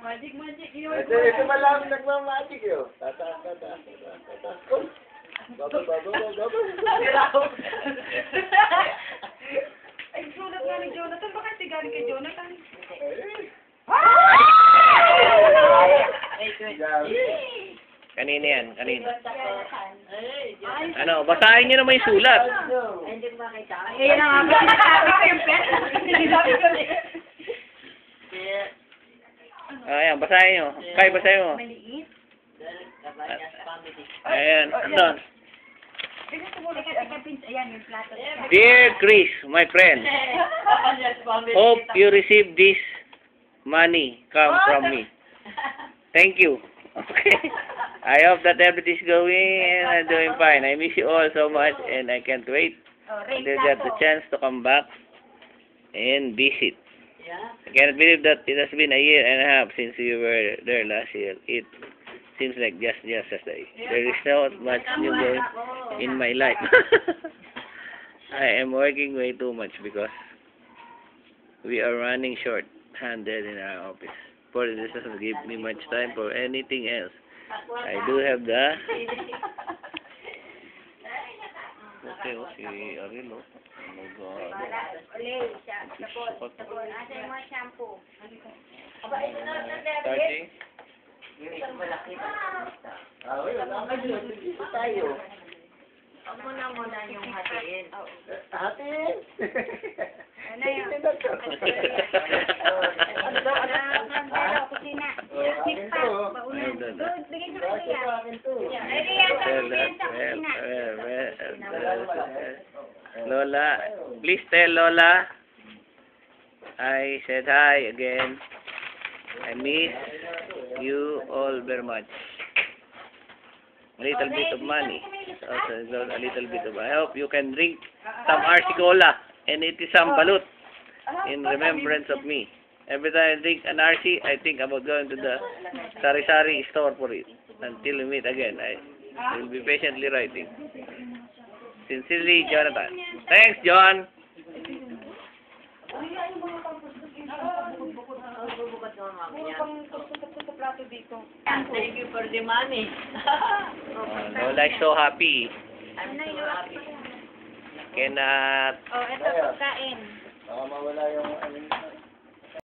Magic. Ito malang nagmamagic yun. Tataas. Baba. Ay, sulat nga ni Jonathan. Bakit di galing kay Jonathan? Kanina yan, kanina. Ano, basahin niyo naman yung sulat. Hindi ko makita. Eh, yan ang mga sabi ko yung pen. Sinasabi ko na yun. Ayan, basahin niyo. Kay, basahin mo. Maliit. Ayan, doon. Ayan, yung plato. Dear Chris, my friend, hope you receive this money come from me. Thank you. Okay. I hope that everything's going and doing fine. I miss you all so much and I can't wait until you get the chance to come back and visit. I cannot believe that it has been a year and a half since you were there last year. It seems like just yesterday. There is not much new going in my life. I am working way too much because we are running short-handed in our office. For this doesn't give me much time for anything else. I do have the... Okay, si Ariel, oh. Starting. Tayo. Muna yung hatiin. Hatiin? Ano yun? Kusina. Lola, please tell Lola I said hi again. I miss you all very much. A little bit of money. Also, a little bit of. I hope you can drink some RC Cola and eat some balut in remembrance of me. Every time I drink an RC, I think about going to the sari-sari store for it. Until we meet again, I will be patiently writing. Sincerely, Jonathan. Thanks, John. Thank you for the money. Lola is so happy. Cannot. Oh, ito pagkain. Baka mawala yung